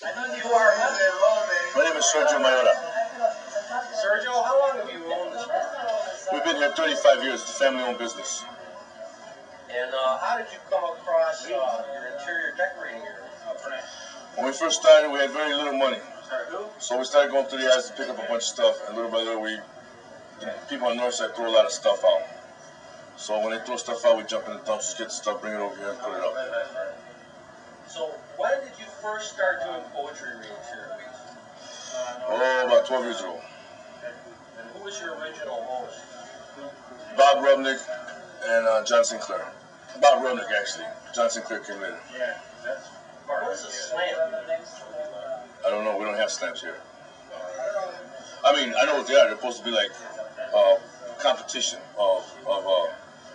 My name is Sergio Mayora. Sergio, how long have you owned this bar? We've been here 35 years. It's a family-owned business. And how did you come across your interior decorating here? When we first started, we had very little money. So we started going through the yards to pick up a bunch of stuff, and little by little, people on the north side throw a lot of stuff out. So when they throw stuff out, we jump in the dumpsters, get the stuff, bring it over here, and put it up. So when did you first start doing poetry readings here at Weeks? Oh, about 12 years ago. And who was your original host? Bob Rubnick and John Sinclair. Bob Rubnick, actually. John Sinclair came later. Yeah, that's part of it. What is a slam? I don't know. We don't have slams here. I mean, I know what they are. They're supposed to be like competition of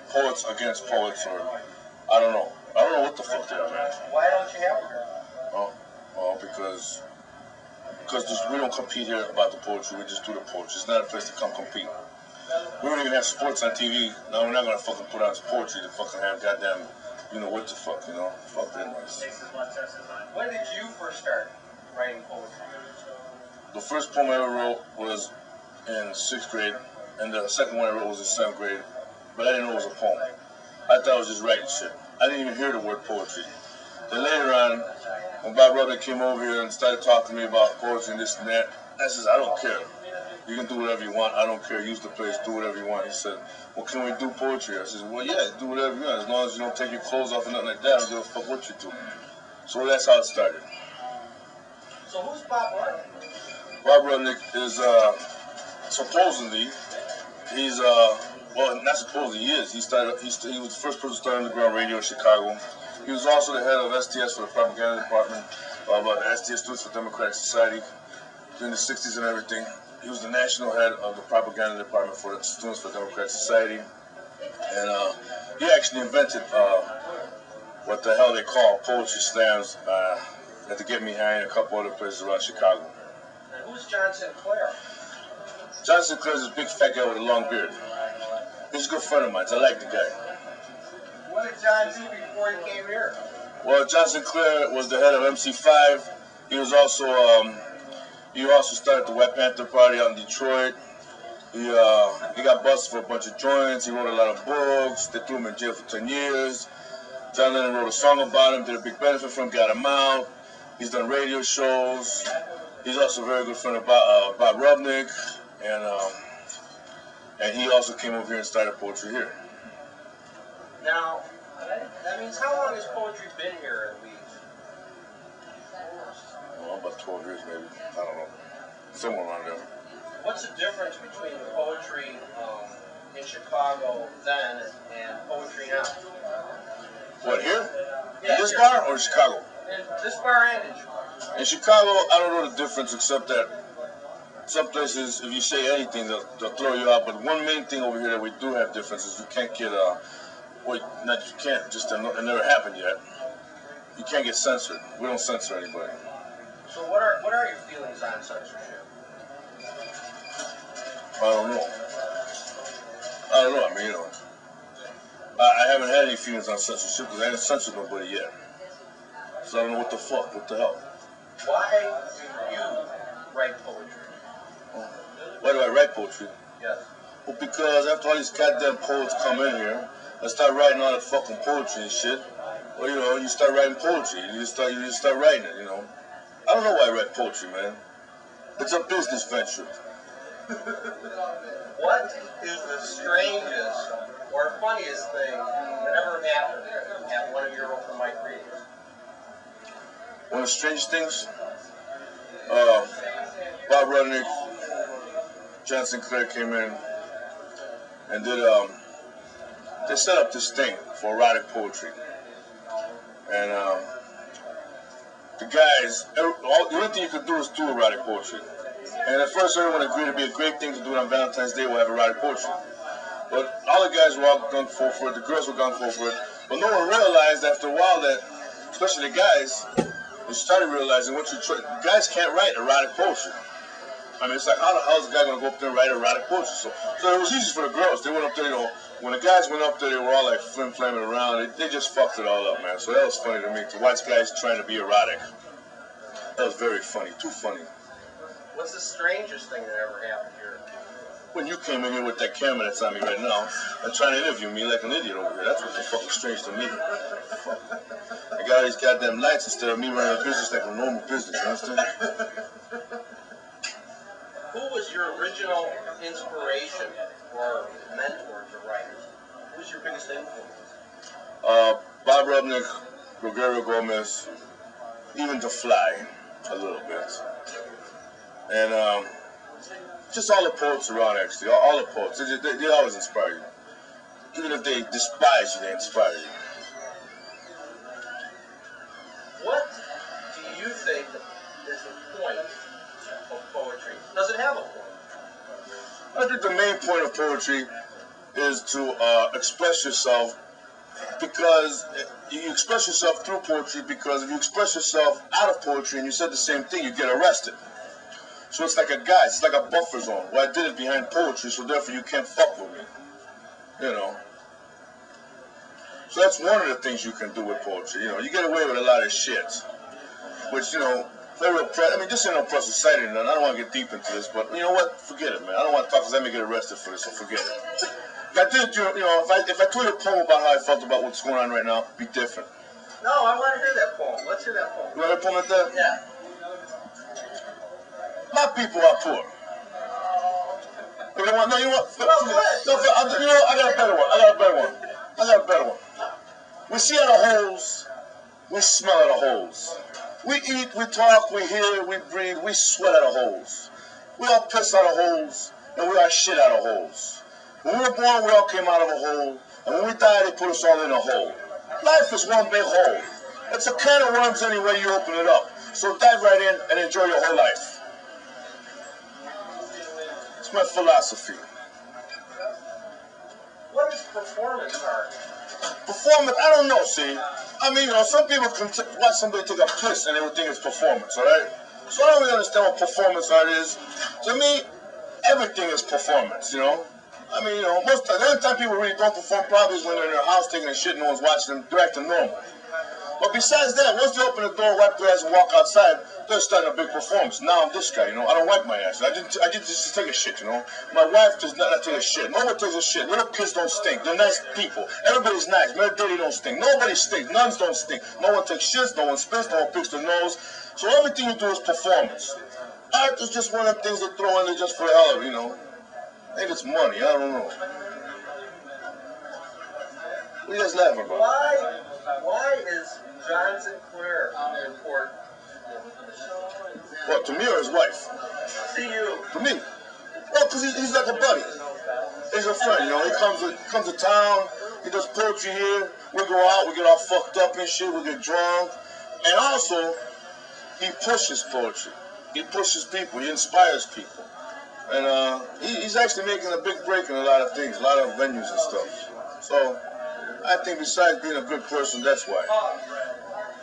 poets against poets, or I don't know. I don't know what the fuck they are, man. Why don't you have them here? Oh, because we don't compete here about the poetry. We just do the poetry. It's not a place to come compete. We don't even have sports on TV. Now we're not gonna fucking put out poetry to fucking have goddamn, what the fuck, Fuck that noise. When did you first start writing poetry? The first poem I ever wrote was in 6th grade, and the second one I wrote was in 7th grade, but I didn't know it was a poem. I thought I was just writing shit. I didn't even hear the word poetry. Then later on, when Bob Rubnick came over here and started talking to me about poetry and this and that, I said, I don't care. You can do whatever you want. I don't care. Use the place. Do whatever you want. He said, well, can we do poetry? I said, well, yeah, do whatever you want. As long as you don't take your clothes off and nothing like that, I don't give a fuck what you do. So that's how it started. So who's Bob Rubnick? Bob Rubnick is, supposedly, he's, well, not supposedly, he is. He was the first person to start underground radio in Chicago. He was also the head of STS for the propaganda department, the STS Students for Democratic Society during the 60s and everything. He was the national head of the propaganda department for the Students for Democratic Society. And he actually invented what the hell they call poetry slams at the Get Me High and a couple other places around Chicago. And who's John Sinclair? John Sinclair is a big fat guy with a long beard. He's a good friend of mine. I like the guy. What did John do before he came here? Well, John Sinclair was the head of MC5. He was also he started the White Panther Party out in Detroit. He got busted for a bunch of joints. He wrote a lot of books. They threw him in jail for 10 years. John Lennon wrote a song about him, did a big benefit for him, got him out. He's done radio shows. He's also a very good friend of Bob Rubnick, and he also came over here and started poetry here. Now, that means how long has poetry been here at Leeds? Well, about 12 years maybe. I don't know. Somewhere around there. What's the difference between the poetry in Chicago then and poetry now? What, here? Yeah, this bar or Chicago? In this bar and in Chicago. In Chicago, I don't know the difference except that some places, if you say anything, they'll throw you out. But one main thing over here that we do have difference is you can't get, not you can't, just it never happened yet. You can't get censored. We don't censor anybody. So what are your feelings on censorship? I don't know. I mean, I haven't had any feelings on censorship because I haven't censored nobody yet. So I don't know what the fuck, what the hell. Why do you write poetry? Why do I write poetry? Yes. Well, because after all these goddamn poets come in here and start writing all that fucking poetry and shit, well, you start writing poetry. You just start writing it, I don't know why I write poetry, man. It's a business venture. What is the strangest or funniest thing that ever happened at one of your open mic readings? One of the strangest things? Bob Rudnick, John Sinclair came in and did, they set up this thing for erotic poetry. And the guys, the only thing you could do is do erotic poetry. And at first everyone agreed it'd be a great thing to do it on Valentine's Day, we'll have erotic poetry. But all the guys were all gung for it, the girls were gung for it. But no one realized after a while that, especially the guys, they started realizing guys can't write erotic poetry. I mean, it's like, how the hell is the guy going to go up there and write erotic poetry? So it was easy for the girls. They went up there, when the guys went up there, they were all like flim-flamming around. They just fucked it all up, man. So that was funny to me, to watch guys trying to be erotic. That was very funny, too funny. What's the strangest thing that ever happened here? When you came in here with that camera that's on me right now and trying to interview me like an idiot over here, that's what the fuck is strange to me. Fuck. I got all these goddamn lights instead of me running a business like a normal business, you understand? Who was your original inspiration or mentor to write? Who's your biggest influence? Bob Rubnik, Gregorio Gomez, even The Fly, a little bit. And just all the poets around, actually. All the poets. They always inspire you. Even if they despise you, they inspire you. What do you think is the point of poetry? Does it have a point? I think the main point of poetry is to express yourself, because you express yourself through poetry, because if you express yourself out of poetry and you said the same thing, you get arrested. So it's like a guide, it's like a buffer zone. Well, I did it behind poetry, so therefore you can't fuck with me. You know. So that's one of the things you can do with poetry. You know, you get away with a lot of shit, which, you know, this ain't no press society, and I don't want to get deep into this, but you know what? Forget it, man. I don't want to talk because I may get arrested for this, so forget it. If I did, you know, if I told you a poem about how I felt about what's going on right now, it'd be different. No, I want to hear that poem. Let's hear that poem. You want a poem like that? Yeah. My people are poor. You know what? No, you know what? No, go ahead. No, you know what? I got a better one. We see out of holes, we smell out of holes. We eat, we talk, we hear, we breathe, we sweat out of holes. We all piss out of holes, and we all shit out of holes. When we were born, we all came out of a hole, and when we die, they put us all in a hole. Life is one big hole. It's a can of worms any way you open it up. So dive right in and enjoy your whole life. It's my philosophy. What is performance art? Performance, I don't know, see. I mean, you know, some people can watch somebody take a piss and they would think it's performance, alright? So I don't really understand what performance art is. To me, everything is performance, you know? I mean, you know, most of the only time people really don't perform probably is when they're in their house taking a shit and no one's watching them, they're acting normal. But besides that, once they open the door, wipe their ass and walk outside, they're starting a big performance. Now I'm this guy, you know, I don't wipe my ass. I did just take a shit, you know. My wife does not take a shit. No one takes a shit. Little kids don't stink. They're nice people. Everybody's nice. Mary Dirty don't stink. Nobody stinks. Nuns don't stink. No one takes shits. No one spits. No one picks their nose. So everything you do is performance. Art is just one of the things they throw in there just for the hell of it, you know. I think it's money. I don't know. What are you guys laughing about? Why is John Sinclair important? What, to me or his wife? To you. To me. Well, because he's like a buddy. He's a friend, you know. He comes to town. He does poetry here. We go out. We get all fucked up and shit. We get drunk. And also, he pushes poetry. He pushes people. He inspires people. And he's actually making a big break in a lot of things, a lot of venues and stuff. So I think besides being a good person, that's why.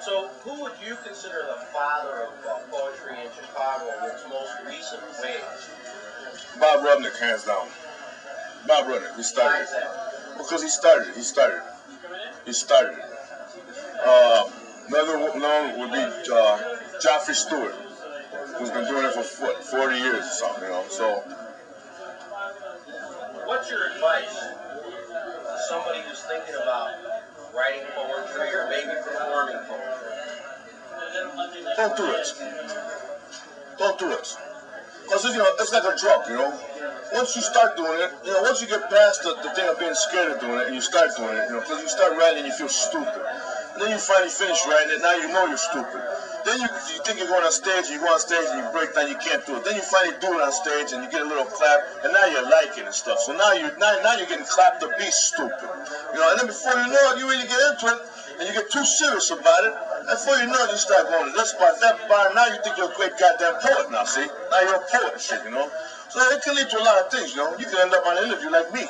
So who would you consider the father of poetry in Chicago in its most recent wave? Bob Rubnik, hands down. Bob Rubnik, he started it. Because he started it. Another known would be Joffrey Stewart, who's been doing it for 40 years or something, you know. So, what's your advice to somebody who's thinking about writing poetry or maybe performing poetry? Don't do it. Don't do it. Because, you know, it's like a drug, you know. Once you start doing it, you know, once you get past the thing of being scared of doing it and you start doing it, you know, because you start writing and you feel stupid. And then you finally finish writing it, now you know you're stupid. Then you think you're going on stage, and you go on stage and you break down, you can't do it. Then you finally do it on stage and you get a little clap, and now you like it and stuff. So now you're getting clapped to be stupid. You know, and then before you know it, you really get into it, and you get too serious about it, and before you know it, you start going to this bar, that bar, now you think you're a great goddamn poet now, see? Now you're a poet and shit, you know? So it can lead to a lot of things, you know? You can end up on an interview like me.